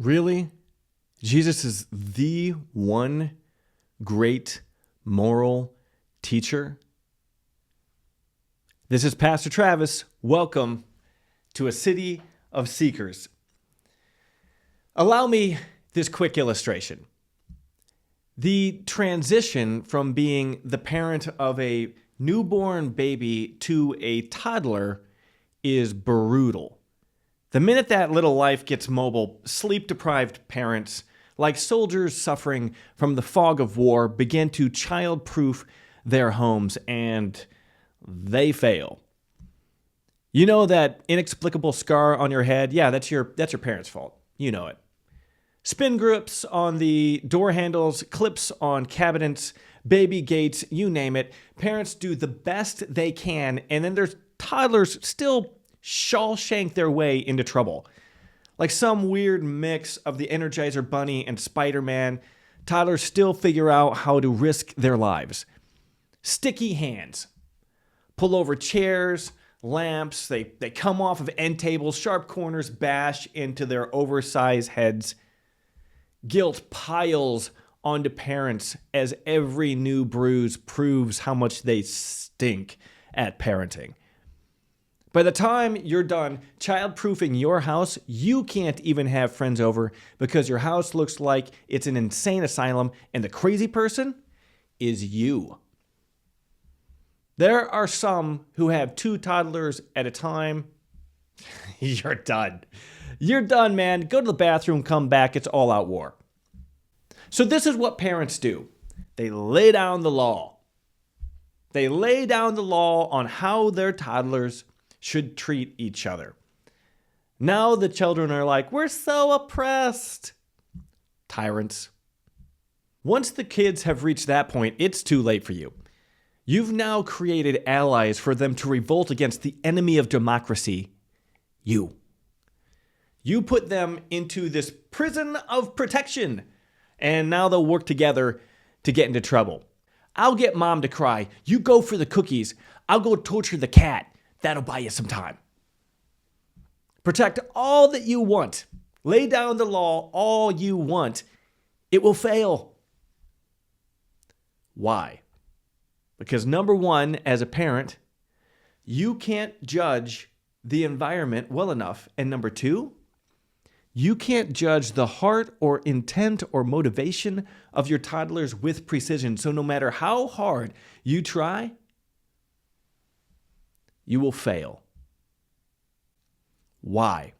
Really? Jesus is the one great moral teacher? This is Pastor Travis. Welcome to a city of seekers. Allow me this quick illustration. The transition from being the parent of a newborn baby to a toddler is brutal. The minute that little life gets mobile, sleep-deprived parents, like soldiers suffering from the fog of war, begin to child-proof their homes, and they fail. You know that inexplicable scar on your head? Yeah, that's your parents' fault. You know it. Spin grips on the door handles, clips on cabinets, baby gates, you name it. Parents do the best they can, and then their toddlers still Shawshank their way into trouble. Like some weird mix of the Energizer Bunny and Spider-Man, toddlers still figure out how to risk their lives. Sticky hands. Pull over chairs, lamps, they come off of end tables, sharp corners bash into their oversized heads. Guilt piles onto parents as every new bruise proves how much they stink at parenting. By the time you're done child-proofing your house, you can't even have friends over because your house looks like it's an insane asylum and the crazy person is you. There are some who have 2 toddlers at a time. You're done. You're done, man. Go to the bathroom, come back. It's all out war. So this is what parents do. They lay down the law. They lay down the law on how their toddlers should treat each other. Now the children are like, we're so oppressed. Tyrants. Once the kids have reached that point, it's too late for you. You've now created allies for them to revolt against the enemy of democracy, you. You put them into this prison of protection, and now they'll work together to get into trouble. I'll get mom to cry. You go for the cookies. I'll go torture the cat. That'll buy you some time. Protect all that you want. Lay down the law all you want. It will fail. Why? Because number one, as a parent, you can't judge the environment well enough. And number two, you can't judge the heart or intent or motivation of your toddlers with precision. So no matter how hard you try, you will fail. Why?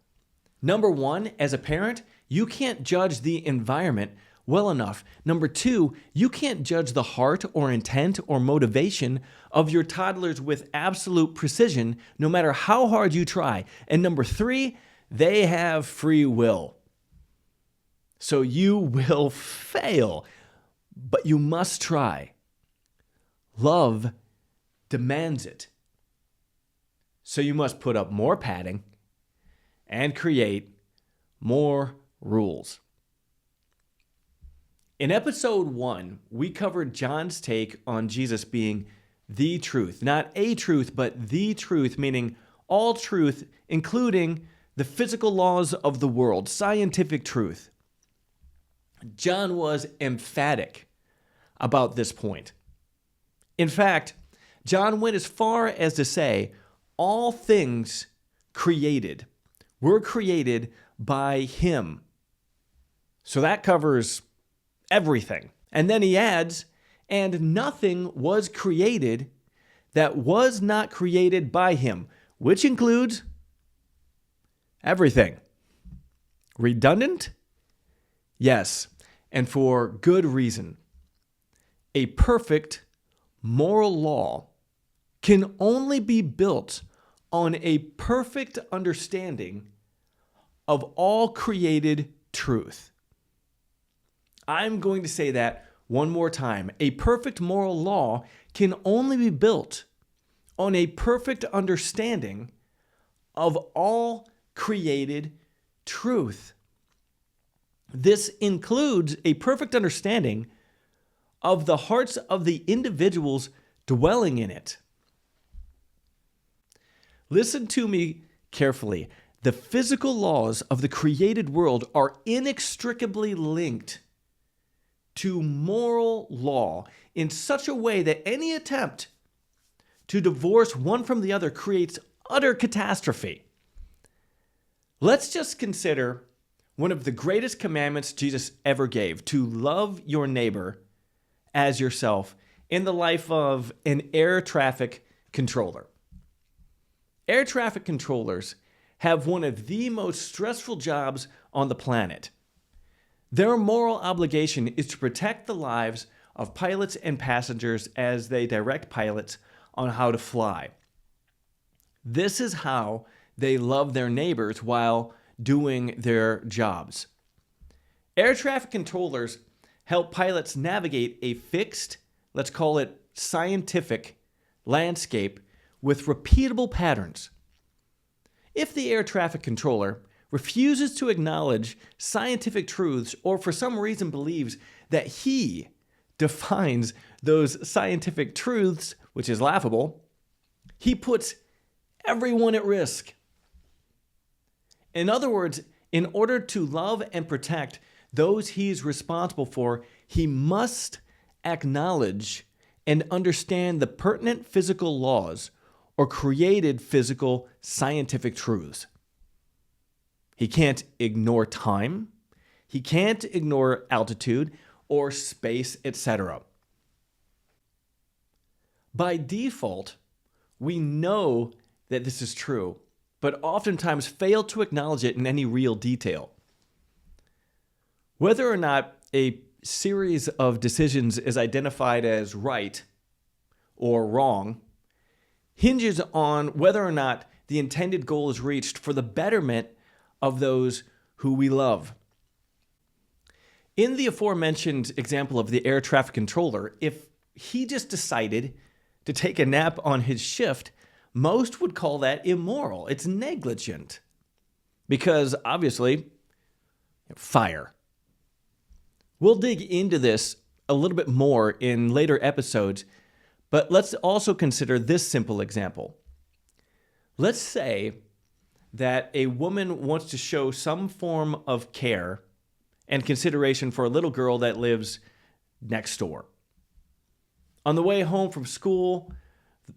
Number one, as a parent, you can't judge the environment well enough. Number two, you can't judge the heart or intent or motivation of your toddlers with absolute precision, no matter how hard you try. And number three, they have free will. So you will fail, but you must try. Love demands it. So you must put up more padding and create more rules. In episode 1, we covered John's take on Jesus being the truth. Not a truth, but the truth, meaning all truth, including the physical laws of the world, scientific truth. John was emphatic about this point. In fact, John went as far as to say, all things created were created by him. So that covers everything. And then he adds, and nothing was created that was not created by him, which includes everything. Redundant? Yes, and for good reason. A perfect moral law can only be built on a perfect understanding of all created truth. I'm going to say that one more time. A perfect moral law can only be built on a perfect understanding of all created truth. This includes a perfect understanding of the hearts of the individuals dwelling in it. Listen to me carefully. The physical laws of the created world are inextricably linked to moral law in such a way that any attempt to divorce one from the other creates utter catastrophe. Let's just consider one of the greatest commandments Jesus ever gave, to love your neighbor as yourself, in the life of an air traffic controller. Air traffic controllers have one of the most stressful jobs on the planet. Their moral obligation is to protect the lives of pilots and passengers as they direct pilots on how to fly. This is how they love their neighbors while doing their jobs. Air traffic controllers help pilots navigate a fixed, let's call it scientific, landscape with repeatable patterns. If the air traffic controller refuses to acknowledge scientific truths or for some reason believes that he defines those scientific truths, which is laughable, he puts everyone at risk. In other words, in order to love and protect those he's responsible for, he must acknowledge and understand the pertinent physical laws or created physical scientific truths. He can't ignore time. He can't ignore altitude or space, etc. By default, we know that this is true, but oftentimes fail to acknowledge it in any real detail. Whether or not a series of decisions is identified as right or wrong hinges on whether or not the intended goal is reached for the betterment of those who we love. In the aforementioned example of the air traffic controller, if he just decided to take a nap on his shift, most would call that immoral. It's negligent. Because obviously, fire. We'll dig into this a little bit more in later episodes, but let's also consider this simple example. Let's say that a woman wants to show some form of care and consideration for a little girl that lives next door. On the way home from school,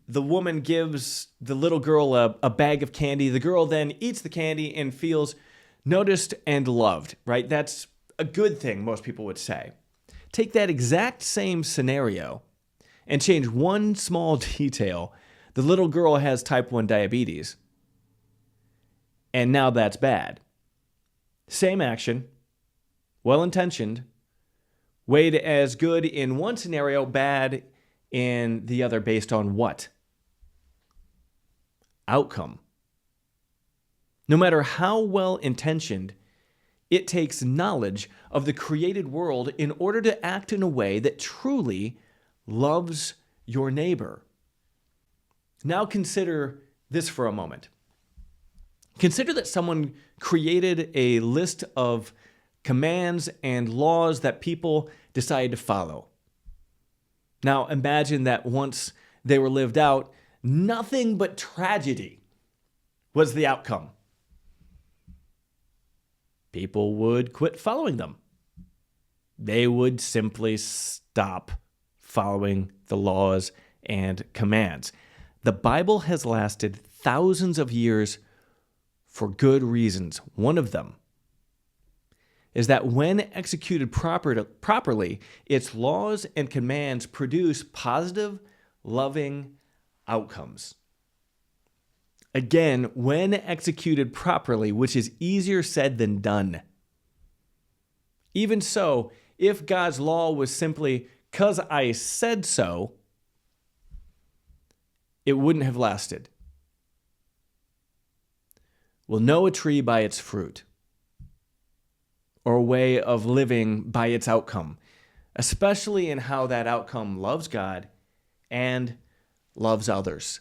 the woman gives the little girl a bag of candy. The girl then eats the candy and feels noticed and loved, right? That's a good thing, most people would say. Take that exact same scenario and change one small detail. The little girl has type 1 diabetes. And now that's bad. Same action, well-intentioned, weighed as good in one scenario, bad in the other based on what? Outcome. No matter how well-intentioned, it takes knowledge of the created world in order to act in a way that truly loves your neighbor. Now consider this for a moment. Consider that someone created a list of commands and laws that people decide to follow. Now imagine that once they were lived out, nothing but tragedy was the outcome. People would quit following them. They would simply stop following the laws and commands. The Bible has lasted thousands of years for good reasons. One of them is that when executed properly, its laws and commands produce positive, loving outcomes. Again, when executed properly, which is easier said than done. Even so, if God's law was simply, "'cause I said so," it wouldn't have lasted. We'll know a tree by its fruit, or a way of living by its outcome, especially in how that outcome loves God and loves others.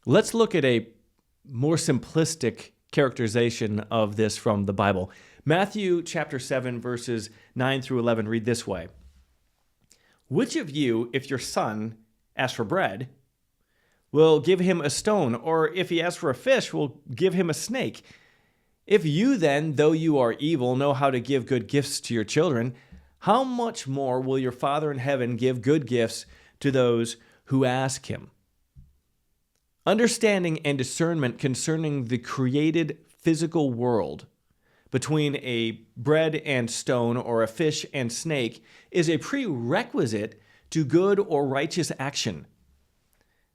Let's look at a more simplistic characterization of this from the Bible. Matthew chapter 7, verses 9 through 11 read this way. "Which of you, if your son asks for bread, we'll give him a stone. Or if he asks for a fish, we'll give him a snake. If you then, though you are evil, know how to give good gifts to your children, how much more will your Father in heaven give good gifts to those who ask him? Understanding and discernment concerning the created physical world between a bread and stone or a fish and snake is a prerequisite to good or righteous action.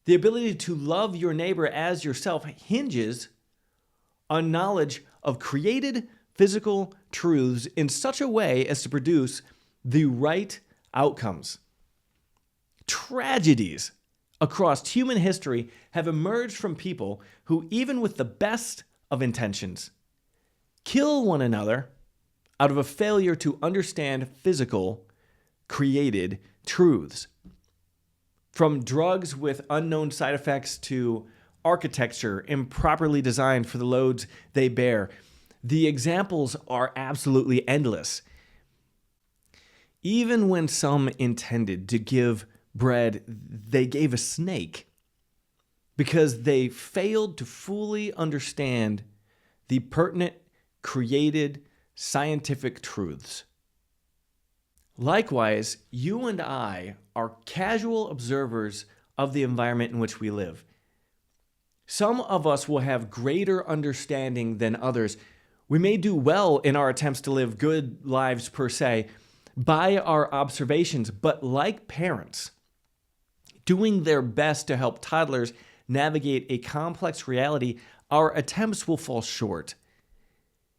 The ability to love your neighbor as yourself hinges on knowledge of created physical truths in such a way as to produce the right outcomes. Tragedies across human history have emerged from people who, even with the best of intentions, kill one another out of a failure to understand physical, created truths. From drugs with unknown side effects to architecture improperly designed for the loads they bear, the examples are absolutely endless. Even when some intended to give bread, they gave a snake because they failed to fully understand the pertinent, created, scientific truths. Likewise, you and I are casual observers of the environment in which we live. Some of us will have greater understanding than others. We may do well in our attempts to live good lives per se by our observations, but like parents, doing their best to help toddlers navigate a complex reality, our attempts will fall short.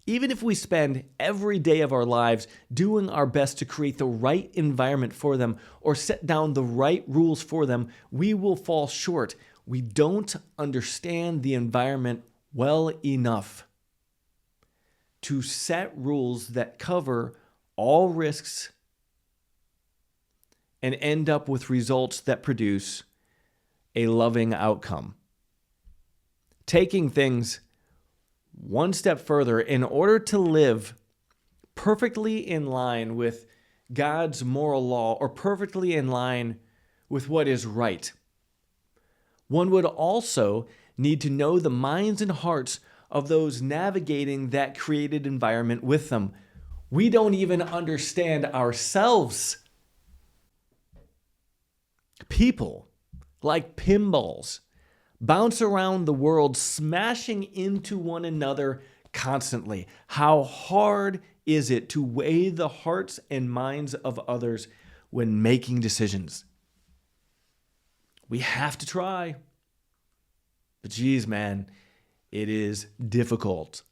Even if we spend every day of our lives doing our best to create the right environment for them or set down the right rules for them, we will fall short. We don't understand the environment well enough to set rules that cover all risks and end up with results that produce a loving outcome. Taking things one step further, in order to live perfectly in line with God's moral law or perfectly in line with what is right, one would also need to know the minds and hearts of those navigating that created environment with them. We don't even understand ourselves. People, like pinballs, bounce around the world, smashing into one another constantly. How hard is it to weigh the hearts and minds of others when making decisions? We have to try. But geez, man, it is difficult.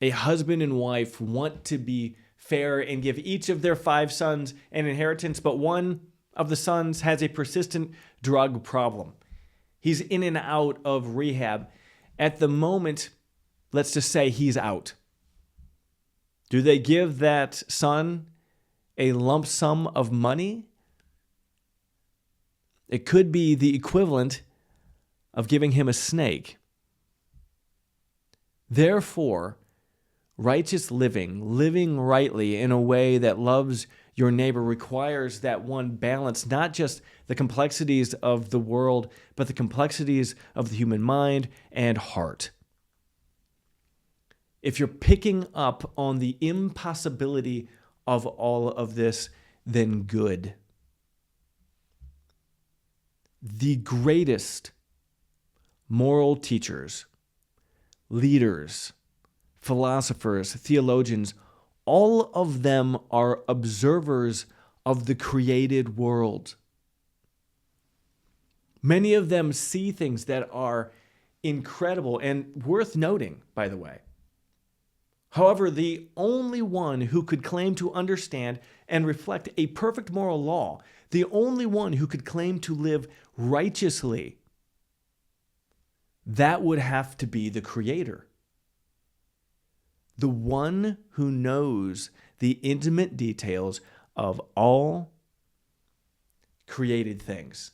A husband and wife want to be fair and give each of their 5 sons an inheritance, but one of the sons has a persistent drug problem. He's in and out of rehab. At the moment, let's just say he's out. Do they give that son a lump sum of money? It could be the equivalent of giving him a snake. Therefore, righteous living rightly in a way that loves your neighbor, requires that one balance not just the complexities of the world, but the complexities of the human mind and heart. If you're picking up on the impossibility of all of this, then good. The greatest moral teachers, leaders, philosophers, theologians, all of them are observers of the created world. Many of them see things that are incredible and worth noting, by the way. However, the only one who could claim to understand and reflect a perfect moral law, the only one who could claim to live righteously, that would have to be the Creator. The one who knows the intimate details of all created things.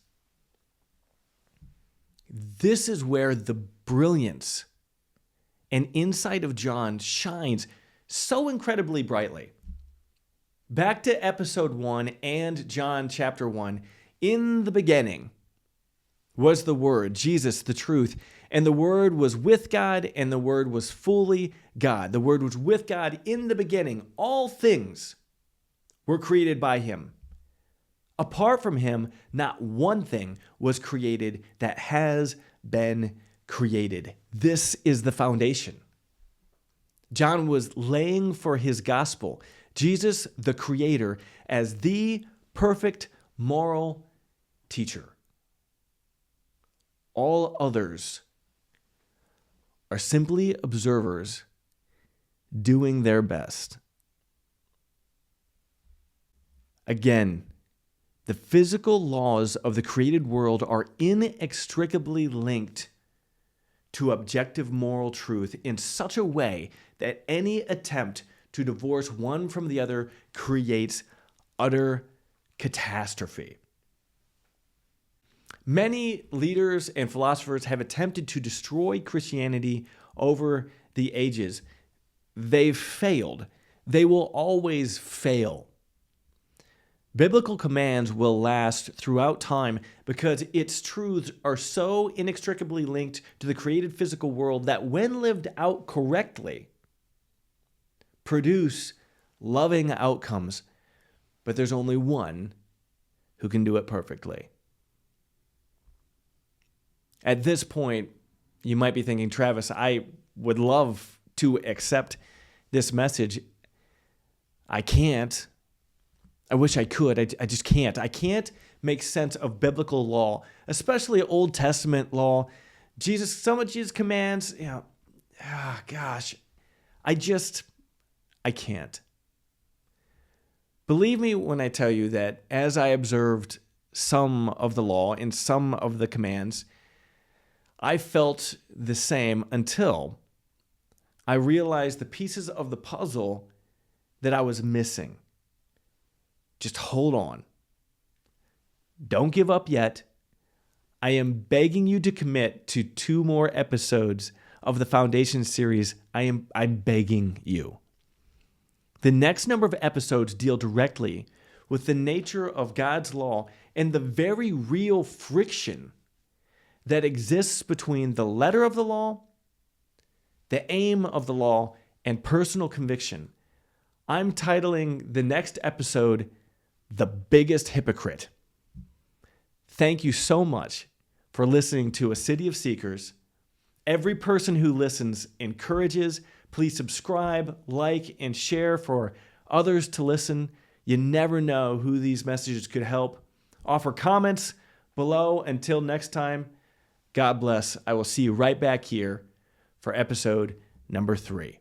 This is where the brilliance and insight of John shines so incredibly brightly. Back to episode 1 and John chapter 1. In the beginning, was the Word, Jesus, the truth. And the Word was with God, and the Word was fully God. The Word was with God in the beginning. All things were created by him. Apart from him, not one thing was created that has been created. This is the foundation. John was laying for his gospel, Jesus, the Creator, as the perfect moral teacher. All others are simply observers doing their best. Again, the physical laws of the created world are inextricably linked to objective moral truth in such a way that any attempt to divorce one from the other creates utter catastrophe. Many leaders and philosophers have attempted to destroy Christianity over the ages. They've failed. They will always fail. Biblical commands will last throughout time because its truths are so inextricably linked to the created physical world that when lived out correctly, produce loving outcomes. But there's only one who can do it perfectly. At this point, you might be thinking, Travis, I would love to accept this message. I can't. I wish I could. I just can't. I can't make sense of biblical law, especially Old Testament law. Some of Jesus' commands, gosh, I can't. Believe me when I tell you that as I observed some of the law and some of the commands, I felt the same until I realized the pieces of the puzzle that I was missing. Just hold on. Don't give up yet. I am begging you to commit to 2 more episodes of the Foundation series. I'm begging you. The next number of episodes deal directly with the nature of God's law and the very real friction that exists between the letter of the law, the aim of the law, and personal conviction. I'm titling the next episode, The Biggest Hypocrite. Thank you so much for listening to A City of Seekers. Every person who listens encourages. Please subscribe, like, and share for others to listen. You never know who these messages could help. Offer comments below. Until next time, God bless. I will see you right back here for episode number 3.